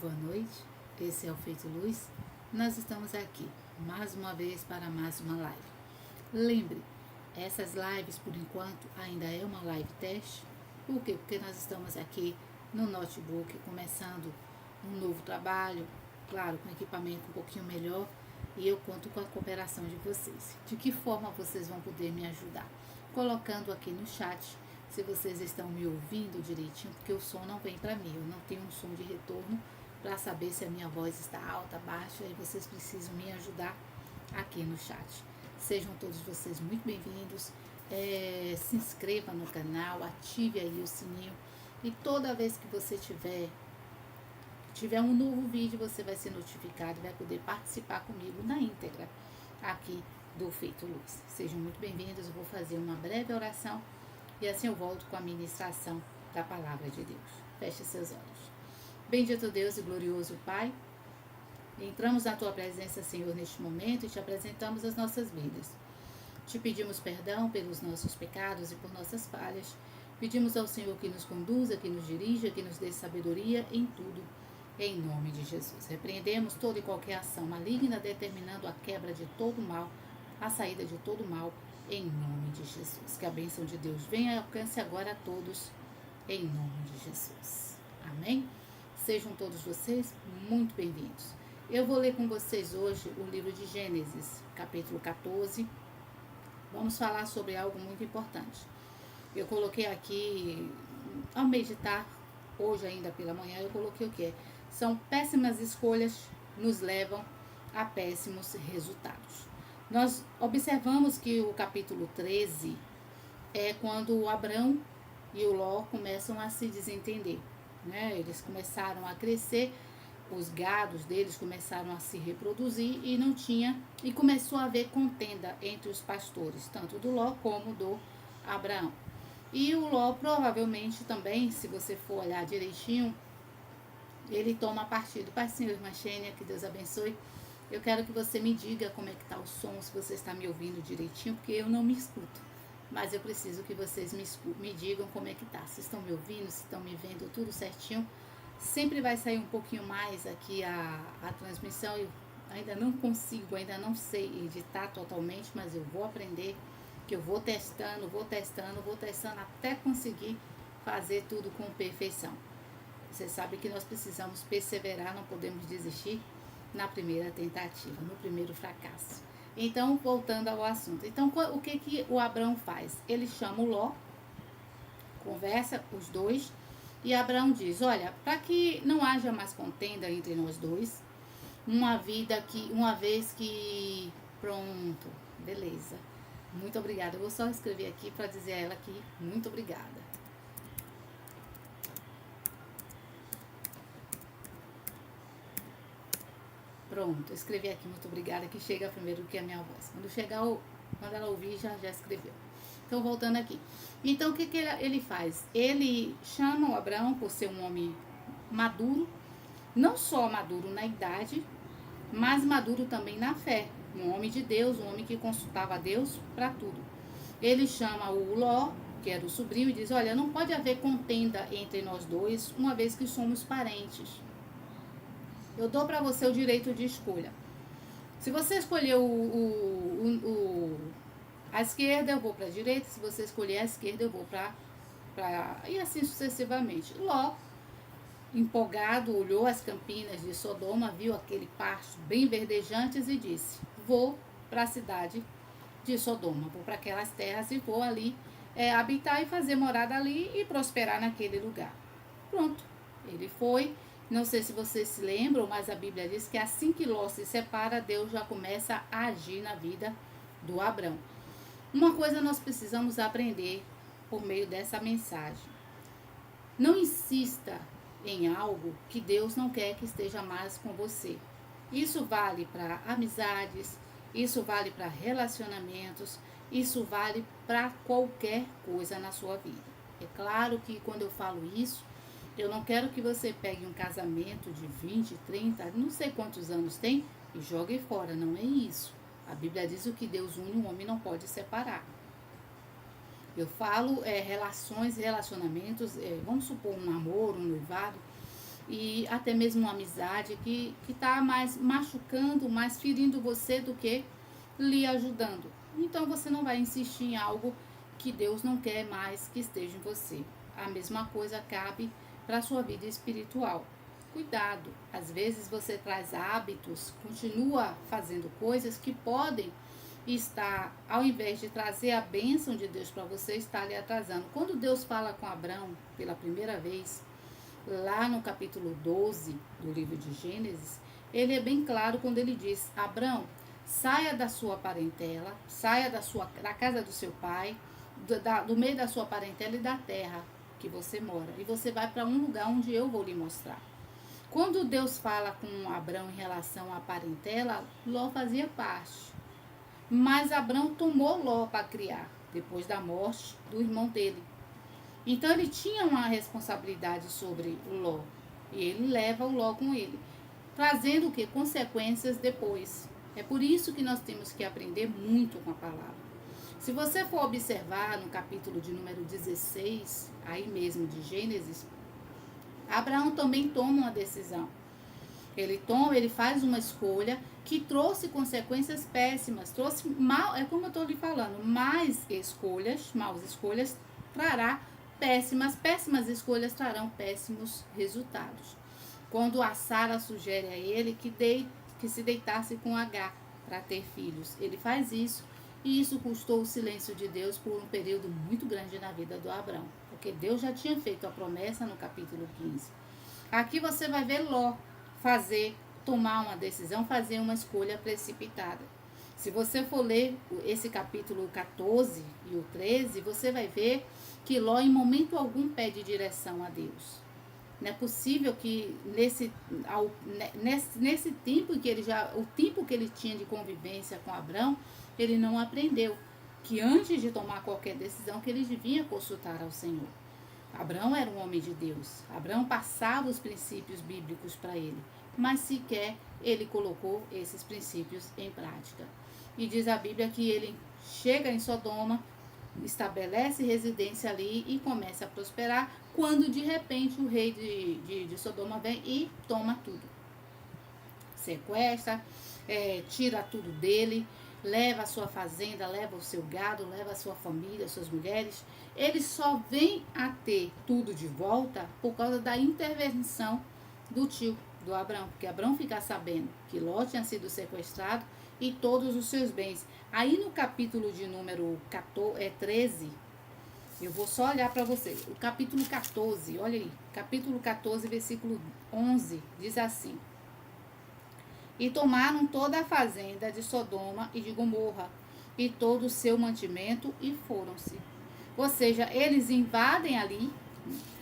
boa noite. Esse é o Feito Luz. Nós estamos aqui mais uma vez para mais uma live. Lembre, essas lives por enquanto ainda é uma live teste. Por quê? Porque nós estamos aqui no notebook começando um novo trabalho, claro, com equipamento um pouquinho melhor, e eu conto com a cooperação de vocês. De que forma vocês vão poder me ajudar? Colocando aqui no chat se vocês estão me ouvindo direitinho, porque o som não vem para mim, eu não tenho um som de retorno para saber se a minha voz está alta, baixa, e vocês precisam me ajudar aqui no chat. Sejam todos vocês muito bem-vindos, se inscreva no canal, ative aí o sininho, e toda vez que você tiver um novo vídeo, você vai ser notificado, vai poder participar comigo na íntegra aqui do Feito Luz. Sejam muito bem-vindos, eu vou fazer uma breve oração e assim eu volto com a ministração da Palavra de Deus. Feche seus olhos. Bendito Deus e glorioso Pai, entramos na Tua presença, Senhor, neste momento e Te apresentamos as nossas vidas. Te pedimos perdão pelos nossos pecados e por nossas falhas. Pedimos ao Senhor que nos conduza, que nos dirija, que nos dê sabedoria em tudo, em nome de Jesus. Repreendemos toda e qualquer ação maligna, determinando a quebra de todo mal, a saída de todo mal, em nome de Jesus. Que a bênção de Deus venha e alcance agora a todos, em nome de Jesus. Amém? Sejam todos vocês muito bem-vindos. Eu vou ler com vocês hoje o livro de Gênesis, capítulo 14. Vamos falar sobre algo muito importante. Eu coloquei aqui, ao meditar, hoje ainda pela manhã, eu coloquei o que? São péssimas escolhas nos levam a péssimos resultados. Nós observamos que o capítulo 13 é quando o Abrão e o Ló começam a se desentender, né? Eles começaram a crescer, os gados deles começaram a se reproduzir e começou a haver contenda entre os pastores, tanto do Ló como do Abraão. E o Ló provavelmente também, se você for olhar direitinho, ele toma partido. Pai, Senhor, irmã Xênia, que Deus abençoe. Eu quero que você me diga como é que está o som, se você está me ouvindo direitinho, porque eu não me escuto. Mas eu preciso que vocês me digam como é que tá. Se estão me ouvindo, se estão me vendo, tudo certinho. Sempre vai sair um pouquinho mais aqui a transmissão. Eu ainda não consigo, ainda não sei editar totalmente, mas eu vou aprender, que eu vou testando até conseguir fazer tudo com perfeição. Você sabe que nós precisamos perseverar, não podemos desistir na primeira tentativa, no primeiro fracasso. Então, voltando ao assunto. Então, o que o Abrão faz? Ele chama o Ló, conversa os dois, e Abrão diz, olha, para que não haja mais contenda entre nós dois, uma vez que... Pronto, beleza. Muito obrigada. Eu vou só escrever aqui para dizer a ela que muito obrigada. Pronto, escrevi aqui, muito obrigada, que chega primeiro do que a minha voz. Quando ela ouvir, já escreveu. Então, voltando aqui. Então, o que ele faz? Ele chama o Abraão por ser um homem maduro, não só maduro na idade, mas maduro também na fé. Um homem de Deus, um homem que consultava a Deus para tudo. Ele chama o Ló, que era o sobrinho, e diz, olha, não pode haver contenda entre nós dois, uma vez que somos parentes. Eu dou para você o direito de escolha. Se você escolher a esquerda, eu vou para a direita. Se você escolher a esquerda, eu vou para... E assim sucessivamente. Ló, empolgado, olhou as campinas de Sodoma, viu aquele pasto bem verdejantes e disse, vou para a cidade de Sodoma, vou para aquelas terras e vou ali habitar e fazer morada ali e prosperar naquele lugar. Pronto, ele foi. Não sei se vocês se lembram, mas a Bíblia diz que assim que Ló se separa, Deus já começa a agir na vida do Abrão. Uma coisa nós precisamos aprender por meio dessa mensagem. Não insista em algo que Deus não quer que esteja mais com você. Isso vale para amizades, isso vale para relacionamentos, isso vale para qualquer coisa na sua vida. É claro que quando eu falo isso, eu não quero que você pegue um casamento de 20, 30, não sei quantos anos tem, e jogue fora. Não é isso. A Bíblia diz o que Deus une, o homem não pode separar. Eu falo relações, relacionamentos, vamos supor um namoro, um noivado. e até mesmo uma amizade que está mais machucando, mais ferindo você do que lhe ajudando. Então você não vai insistir em algo que Deus não quer mais que esteja em você. A mesma coisa cabe para a sua vida espiritual. Cuidado, às vezes você traz hábitos, continua fazendo coisas que podem estar, ao invés de trazer a bênção de Deus para você, está lhe atrasando. Quando Deus fala com Abraão pela primeira vez, lá no capítulo 12 do livro de Gênesis, ele é bem claro quando ele diz: Abraão, saia da sua parentela, saia da casa do seu pai, do meio da sua parentela e da terra que você mora, e você vai para um lugar onde eu vou lhe mostrar. Quando Deus fala com Abraão em relação à parentela, Ló fazia parte. Mas Abraão tomou Ló para criar, depois da morte do irmão dele. Então ele tinha uma responsabilidade sobre Ló. E ele leva o Ló com ele, trazendo o que? Consequências depois. É por isso que nós temos que aprender muito com a palavra. Se você for observar no capítulo de número 16, aí mesmo de Gênesis, Abraão também toma uma decisão. Ele faz uma escolha que trouxe consequências péssimas, trouxe mal, é como eu estou lhe falando, maus escolhas trará péssimas escolhas trarão péssimos resultados. Quando a Sara sugere a ele que se deitasse com Agar para ter filhos, ele faz isso, e isso custou o silêncio de Deus por um período muito grande na vida do Abraão, porque Deus já tinha feito a promessa no capítulo 15. Aqui você vai ver Ló tomar uma decisão, fazer uma escolha precipitada. Se você for ler esse capítulo 14 e o 13, você vai ver que Ló em momento algum pede direção a Deus. Não é possível que nesse tempo em que o tempo que ele tinha de convivência com Abraão, ele não aprendeu que antes de tomar qualquer decisão, que ele devia consultar ao Senhor. Abraão era um homem de Deus. Abraão passava os princípios bíblicos para ele, mas sequer ele colocou esses princípios em prática. E diz a Bíblia que ele chega em Sodoma, estabelece residência ali e começa a prosperar, quando de repente o rei de Sodoma vem e toma tudo. Sequestra, tira tudo dele, leva a sua fazenda, leva o seu gado, leva a sua família, suas mulheres. Ele só vem a ter tudo de volta por causa da intervenção do tio, do Abraão, porque Abraão fica sabendo que Ló tinha sido sequestrado e todos os seus bens. Aí no capítulo de número 13, eu vou só olhar para você, o capítulo 14, olha aí, capítulo 14, versículo 11, diz assim: E tomaram toda a fazenda de Sodoma e de Gomorra, e todo o seu mantimento, e foram-se. Ou seja, eles invadem ali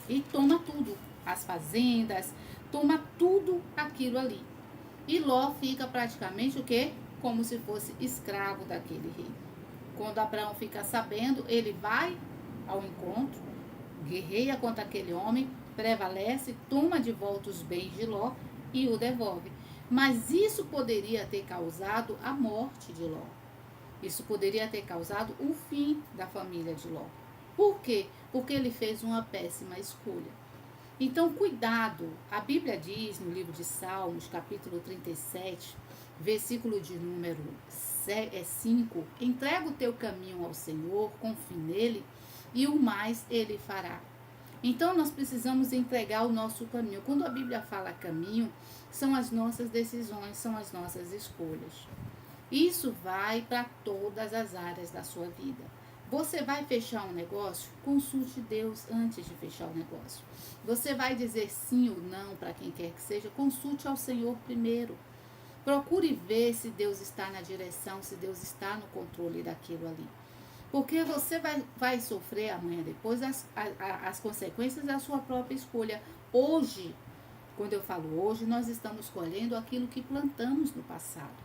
e tomam tudo, as fazendas, toma tudo aquilo ali. E Ló fica praticamente o quê? Como se fosse escravo daquele rei. Quando Abraão fica sabendo, ele vai ao encontro, guerreia contra aquele homem, prevalece, toma de volta os bens de Ló e o devolve. Mas isso poderia ter causado a morte de Ló. Isso poderia ter causado o fim da família de Ló. Por quê? Porque ele fez uma péssima escolha. Então, cuidado. A Bíblia diz no livro de Salmos, capítulo 37, versículo de número 5, entrega o teu caminho ao Senhor, confie nele, e o mais ele fará. Então, nós precisamos entregar o nosso caminho. Quando a Bíblia fala caminho, são as nossas decisões, são as nossas escolhas. Isso vai para todas as áreas da sua vida. Você vai fechar um negócio? Consulte Deus antes de fechar o negócio. Você vai dizer sim ou não para quem quer que seja? Consulte ao Senhor primeiro. Procure ver se Deus está na direção, se Deus está no controle daquilo ali. Porque você vai sofrer amanhã depois as consequências da sua própria escolha. Hoje, quando eu falo hoje, nós estamos colhendo aquilo que plantamos no passado.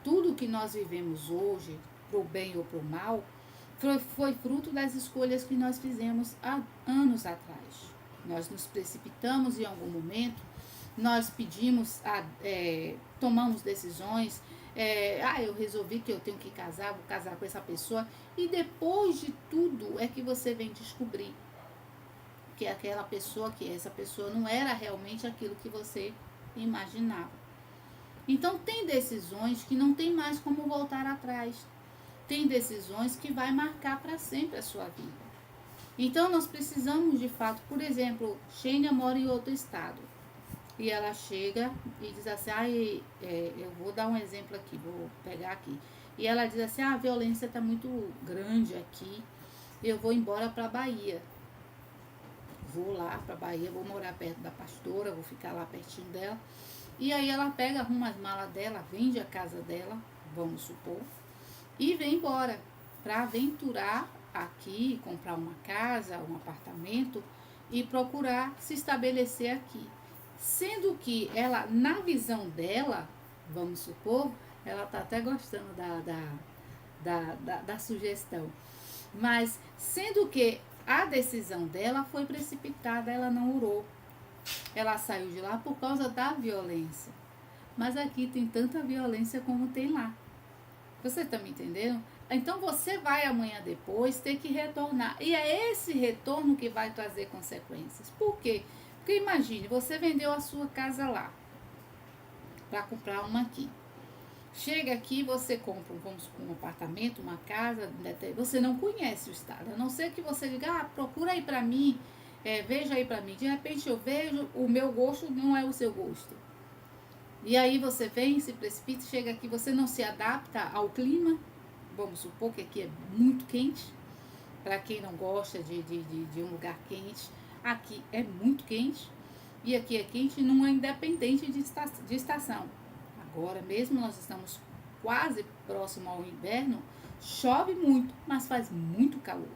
Tudo que nós vivemos hoje, para o bem ou para o mal, foi fruto das escolhas que nós fizemos há anos atrás. Nós nos precipitamos em algum momento, nós tomamos decisões, eu resolvi que eu tenho que casar, vou casar com essa pessoa, e depois de tudo é que você vem descobrir que aquela pessoa, que essa pessoa não era realmente aquilo que você imaginava. Então tem decisões que não tem mais como voltar atrás. Tem decisões que vai marcar para sempre a sua vida. Então nós precisamos de fato, por exemplo, Xênia mora em outro estado. E ela chega e diz assim, eu vou dar um exemplo aqui, vou pegar aqui. E ela diz assim, a violência está muito grande aqui, eu vou embora para a Bahia. Vou lá para a Bahia, vou morar perto da pastora, vou ficar lá pertinho dela. E aí ela pega, arruma as malas dela, vende a casa dela, vamos supor, e vem embora para aventurar aqui, comprar uma casa, um apartamento e procurar se estabelecer aqui. Sendo que ela, na visão dela, vamos supor, ela está até gostando da sugestão, mas sendo que a decisão dela foi precipitada, ela não orou. Ela saiu de lá por causa da violência. Mas aqui tem tanta violência como tem lá. Você está me entendendo? Então você vai amanhã depois ter que retornar. E é esse retorno que vai trazer consequências. Por quê? Porque imagine, você vendeu a sua casa lá para comprar uma aqui. Chega aqui, você compra, vamos supor, um apartamento, uma casa, você não conhece o estado. A não ser que você diga, procura aí para mim, veja aí para mim. De repente eu vejo, o meu gosto não é o seu gosto. E aí você vem, se precipita, chega aqui, você não se adapta ao clima. Vamos supor que aqui é muito quente. Para quem não gosta de um lugar quente, aqui é muito quente. E aqui é quente, não é independente de estação. Agora mesmo nós estamos quase próximo ao inverno, chove muito, mas faz muito calor.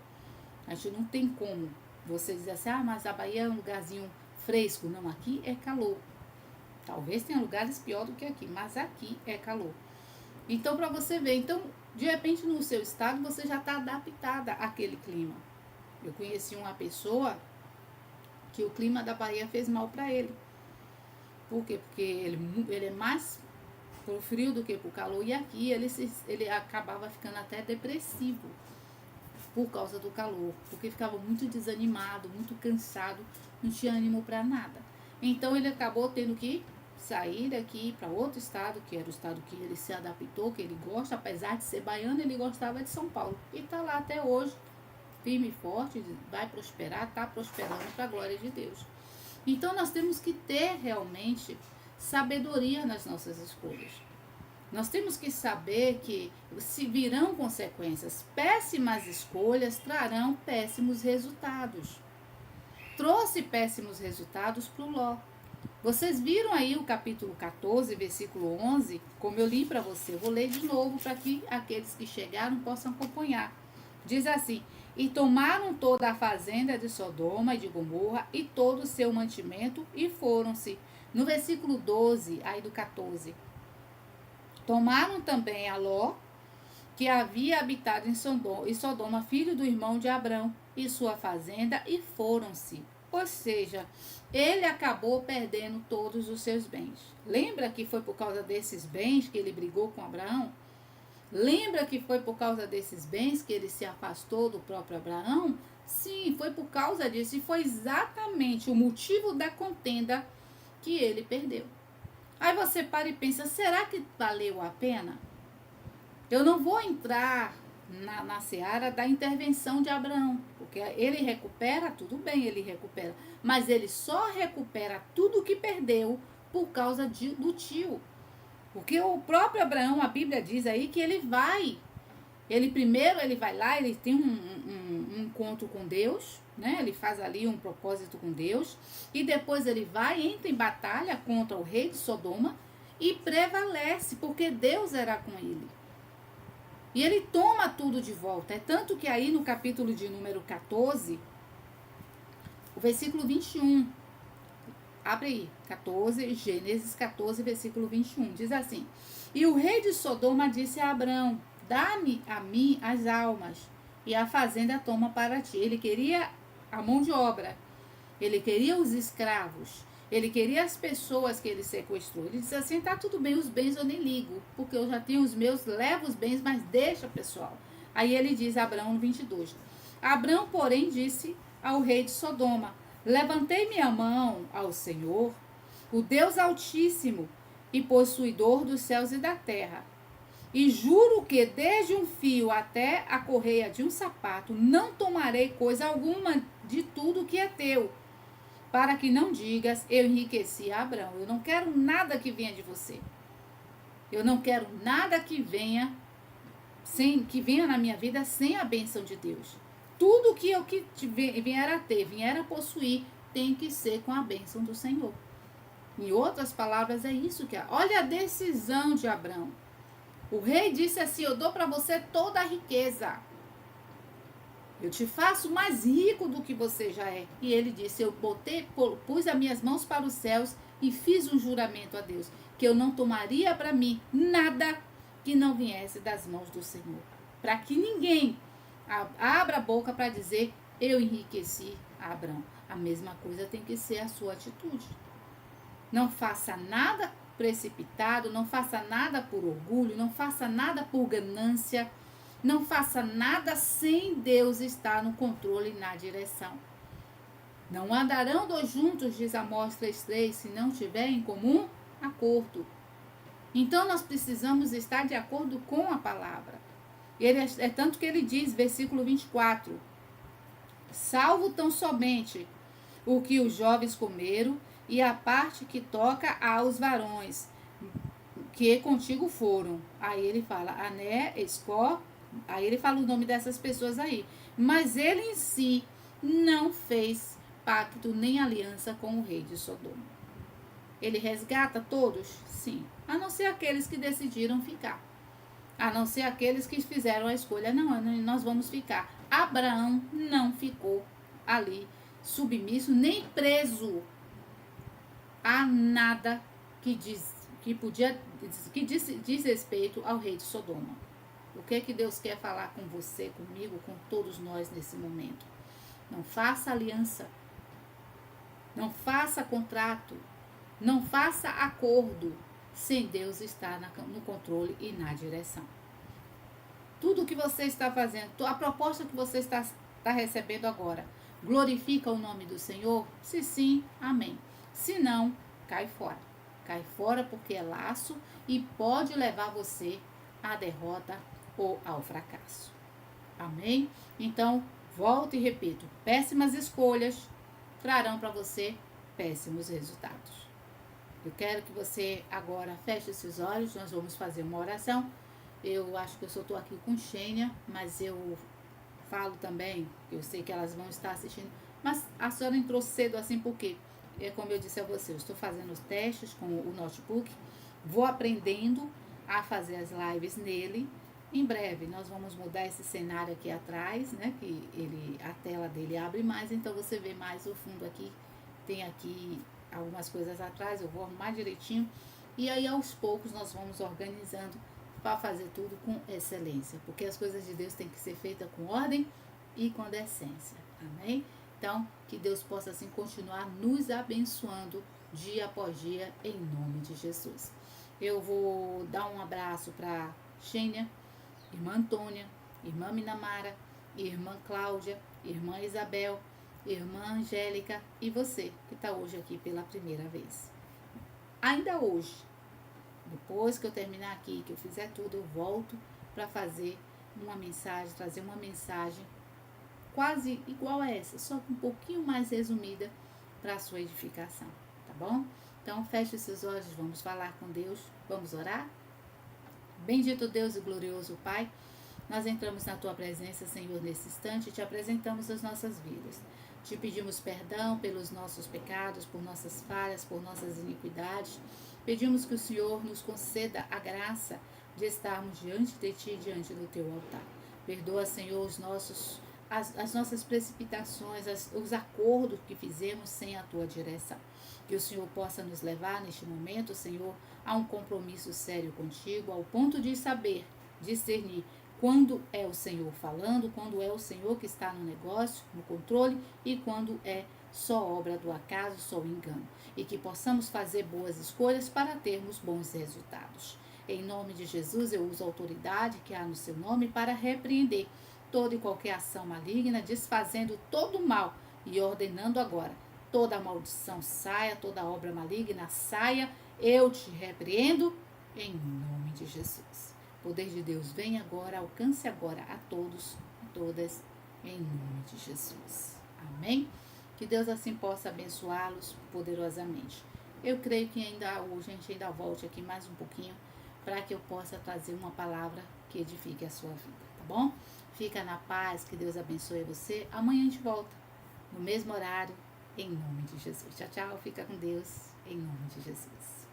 A gente não tem como você dizer assim, mas a Bahia é um lugarzinho fresco. Não, aqui é calor. Talvez tenha lugares pior do que aqui, mas aqui é calor. Então, para você ver, então, de repente no seu estado você já está adaptada àquele clima. Eu conheci uma pessoa que o clima da Bahia fez mal para ele. Por quê? Porque ele é mais pro frio do que pro calor. E aqui ele acabava ficando até depressivo por causa do calor. Porque ficava muito desanimado, muito cansado, não tinha ânimo para nada. Então ele acabou tendo que sair daqui para outro estado, que era o estado que ele se adaptou, que ele gosta. Apesar de ser baiano, ele gostava de São Paulo. E está lá até hoje, firme e forte, vai prosperar, está prosperando para a glória de Deus. Então nós temos que ter realmente sabedoria nas nossas escolhas. Nós temos que saber que se virão consequências. Péssimas escolhas trarão péssimos resultados. Trouxe péssimos resultados para o Ló. Vocês viram aí o capítulo 14, versículo 11, como eu li para você. Eu vou ler de novo para que aqueles que chegaram possam acompanhar. Diz assim, e tomaram toda a fazenda de Sodoma e de Gomorra e todo o seu mantimento e foram-se. No versículo 12, aí do 14, tomaram também a Ló, que havia habitado em Sodoma, filho do irmão de Abrão, e sua fazenda, e foram-se. Ou seja, ele acabou perdendo todos os seus bens. Lembra que foi por causa desses bens que ele brigou com Abraão? Lembra que foi por causa desses bens que ele se afastou do próprio Abraão? Sim, foi por causa disso. E foi exatamente o motivo da contenda que ele perdeu. Aí você para e pensa, será que valeu a pena? Eu não vou entrar na seara da intervenção de Abraão, porque ele recupera, tudo bem, ele recupera, mas ele só recupera tudo que perdeu por causa do tio. Porque o próprio Abraão, a Bíblia diz aí que ele vai lá, ele tem um encontro com Deus, né? Ele faz ali um propósito com Deus, e depois ele vai, entra em batalha contra o rei de Sodoma e prevalece, porque Deus era com ele. E ele toma tudo de volta. É tanto que aí no capítulo de número 14, o versículo 21, abre aí, 14, Gênesis 14, versículo 21, diz assim, e o rei de Sodoma disse a Abrão, dá-me a mim as almas, e a fazenda toma para ti. Ele queria a mão de obra, ele queria os escravos, ele queria as pessoas que ele sequestrou. Ele disse assim, tá tudo bem, os bens eu nem ligo, porque eu já tenho os meus, leva os bens, mas deixa, pessoal. Aí ele diz a Abrão no 22, Abrão, porém, disse ao rei de Sodoma, Levantei minha mão ao Senhor, o Deus Altíssimo e possuidor dos céus e da terra. E juro que desde um fio até a correia de um sapato não tomarei coisa alguma de tudo que é teu, para que não digas, eu enriqueci a Abraão. Eu não quero nada que venha de você. Eu não quero nada que venha na minha vida sem a bênção de Deus. Tudo que eu vier a ter, vier a possuir, tem que ser com a bênção do Senhor. Em outras palavras, é isso que é. Olha a decisão de Abraão. O rei disse assim, eu dou para você toda a riqueza. Eu te faço mais rico do que você já é. E ele disse, eu pus as minhas mãos para os céus e fiz um juramento a Deus, que eu não tomaria para mim nada que não viesse das mãos do Senhor. Para que ninguém abra a boca para dizer, eu enriqueci a Abraão. A mesma coisa tem que ser a sua atitude. Não faça nada precipitado, não faça nada por orgulho, não faça nada por ganância, não faça nada sem Deus estar no controle e na direção. Não andarão dois juntos, diz Amós 3,3, se não tiver em comum acordo. Então nós precisamos estar de acordo com a palavra. É tanto que ele diz, versículo 24, salvo tão somente o que os jovens comeram e a parte que toca aos varões, que contigo foram. Aí ele fala, Ané, Escó, aí ele fala o nome dessas pessoas aí. Mas ele em si não fez pacto nem aliança com o rei de Sodoma. Ele resgata todos? Sim. A não ser aqueles que decidiram ficar. A não ser aqueles que fizeram a escolha. Não, nós vamos ficar. Abraão não ficou ali submisso, nem preso a nada que diz respeito ao rei de Sodoma. O que é que Deus quer falar com você, comigo, com todos nós nesse momento? Não faça aliança. Não faça contrato. Não faça acordo sem Deus estar no controle e na direção. Tudo que você está fazendo, a proposta que você está recebendo agora, glorifica o nome do Senhor? Se sim, amém. Se não, cai fora. Cai fora porque é laço e pode levar você à derrota ou ao fracasso. Amém? Então, volto e repito, péssimas escolhas trarão para você péssimos resultados. Eu quero que você agora feche esses olhos, nós vamos fazer uma oração. Eu acho que eu só estou aqui com Xênia, mas eu falo também, eu sei que elas vão estar assistindo, mas a senhora entrou cedo assim porque, como eu disse a você, eu estou fazendo os testes com o notebook, vou aprendendo a fazer as lives nele. Em breve nós vamos mudar esse cenário aqui atrás, né, que a tela dele abre mais, então você vê mais o fundo aqui, tem aqui algumas coisas atrás, eu vou arrumar direitinho, e aí aos poucos nós vamos organizando para fazer tudo com excelência, porque as coisas de Deus têm que ser feitas com ordem e com decência, amém? Então, que Deus possa assim continuar nos abençoando dia após dia, em nome de Jesus. Eu vou dar um abraço para Xênia, irmã Antônia, irmã Minamara, irmã Cláudia, irmã Isabel, irmã Angélica e você que está hoje aqui pela primeira vez. Ainda hoje, depois que eu terminar aqui, que eu fizer tudo, eu volto para fazer uma mensagem, trazer uma mensagem quase igual a essa, só que um pouquinho mais resumida para a sua edificação, tá bom? Então, feche seus olhos, vamos falar com Deus, vamos orar? Bendito Deus e glorioso Pai, nós entramos na Tua presença, Senhor, nesse instante e Te apresentamos as nossas vidas. Te pedimos perdão pelos nossos pecados, por nossas falhas, por nossas iniquidades. Pedimos que o Senhor nos conceda a graça de estarmos diante de Ti, diante do Teu altar. Perdoa, Senhor, as nossas precipitações, os acordos que fizemos sem a Tua direção. Que o Senhor possa nos levar neste momento, Senhor, a um compromisso sério contigo, ao ponto de saber, discernir quando é o Senhor falando, quando é o Senhor que está no negócio, no controle, e quando é só obra do acaso, só engano. E que possamos fazer boas escolhas para termos bons resultados. Em nome de Jesus, eu uso a autoridade que há no seu nome para repreender toda e qualquer ação maligna, desfazendo todo o mal e ordenando agora toda maldição saia, toda obra maligna saia. Eu te repreendo em nome de Jesus. O poder de Deus vem agora, alcance agora a todos, a todas, em nome de Jesus. Amém? Que Deus assim possa abençoá-los poderosamente. Eu creio que ainda hoje a gente ainda volte aqui mais um pouquinho para que eu possa trazer uma palavra que edifique a sua vida, tá bom? Fica na paz, que Deus abençoe você. Amanhã a gente volta, no mesmo horário, em nome de Jesus. Tchau, tchau. Fica com Deus, em nome de Jesus.